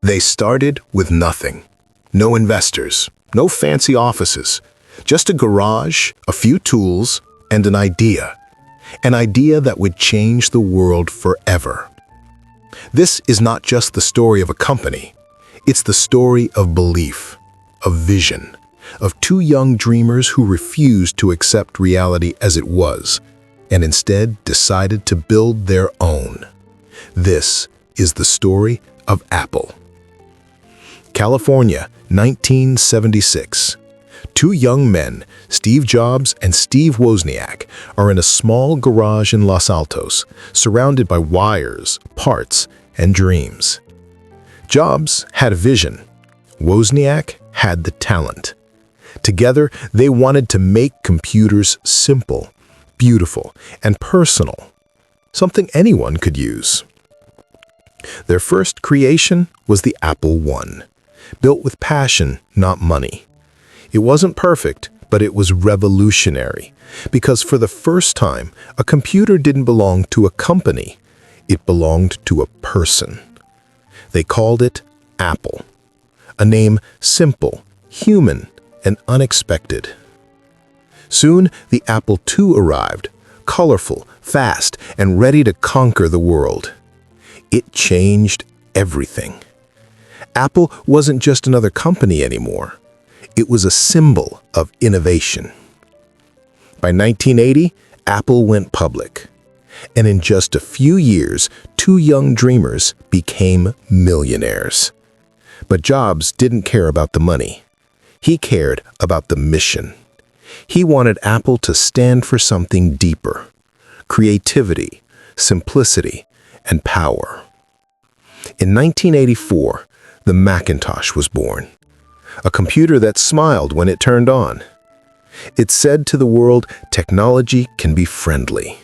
They started with nothing. No investors, no fancy offices, just a garage, a few tools, and an idea. An idea that would change the world forever. This is not just the story of a company. It's the story of belief, of vision, of two young dreamers who refused to accept reality as it was, and instead decided to build their own. This is the story of Apple. California, 1976. Two young men, Steve Jobs and Steve Wozniak, are in a small garage in Los Altos, surrounded by wires, parts, and dreams. Jobs had a vision. Wozniak had the talent. Together, they wanted to make computers simple, beautiful, and personal, something anyone could use. Their first creation was the Apple I, built with passion, not money. It wasn't perfect, but it was revolutionary, because for the first time, a computer didn't belong to a company. It belonged to a person. They called it Apple, a name simple, human, and unexpected. Soon, the Apple II arrived, colorful, fast, and ready to conquer the world. It changed everything. Apple wasn't just another company anymore. It was a symbol of innovation. By 1980, Apple went public. And in just a few years, two young dreamers became millionaires. But Jobs didn't care about the money. He cared about the mission. He wanted Apple to stand for something deeper: creativity, simplicity, and power. In 1984, the Macintosh was born, a computer that smiled when it turned on. It said to the world, technology can be friendly.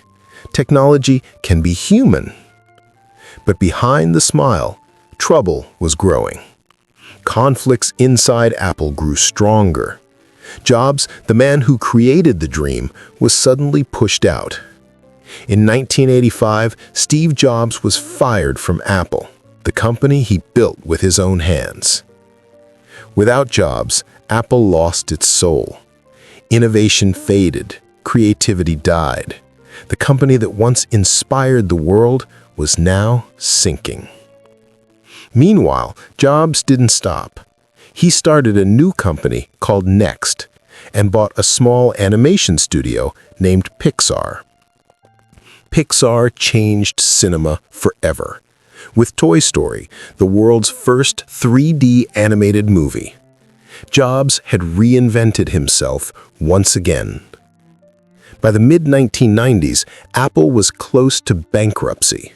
Technology can be human. But behind the smile, trouble was growing. Conflicts inside Apple grew stronger. Jobs, the man who created the dream, was suddenly pushed out. In 1985, Steve Jobs was fired from Apple, the company he built with his own hands. Without Jobs, Apple lost its soul. Innovation faded, creativity died. The company that once inspired the world was now sinking. Meanwhile, Jobs didn't stop. He started a new company called Next and bought a small animation studio named Pixar. Pixar changed cinema forever. With Toy Story, the world's first 3D animated movie, Jobs had reinvented himself once again. By the mid-1990s, Apple was close to bankruptcy.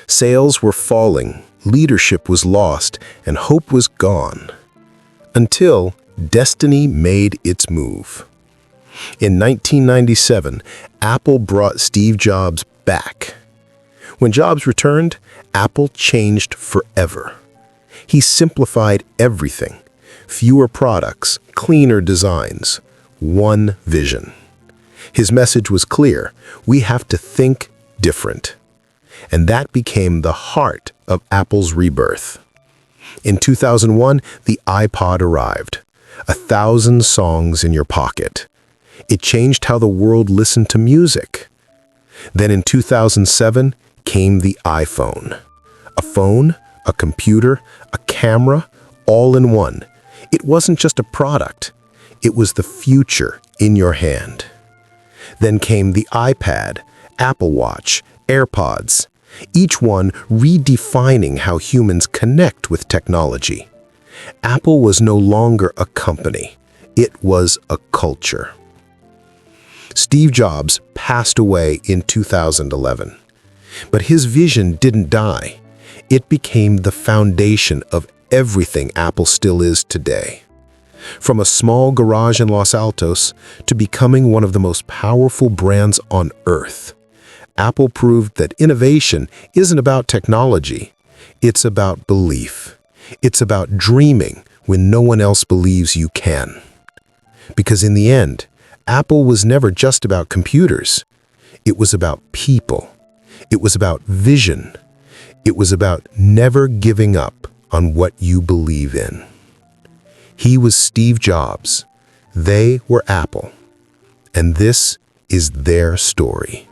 Sales were falling, leadership was lost, and hope was gone. Until destiny made its move. In 1997, Apple brought Steve Jobs back. When Jobs returned, Apple changed forever. He simplified everything. Fewer products, cleaner designs, one vision. His message was clear: we have to think different. And that became the heart of Apple's rebirth. In 2001, the iPod arrived. 1,000 songs in your pocket. It changed how the world listened to music. Then in 2007 came the iPhone. A phone, a computer, a camera, all in one. It wasn't just a product. It was the future in your hand. Then came the iPad, Apple Watch, AirPods, each one redefining how humans connect with technology. Apple was no longer a company. It was a culture. Steve Jobs passed away in 2011. But his vision didn't die. It became the foundation of everything Apple still is today. From a small garage in Los Altos to becoming one of the most powerful brands on earth, Apple proved that innovation isn't about technology. It's about belief. It's about dreaming when no one else believes you can. Because in the end, Apple was never just about computers. It was about people. It was about vision. It was about never giving up on what you believe in. He was Steve Jobs. They were Apple. And this is their story.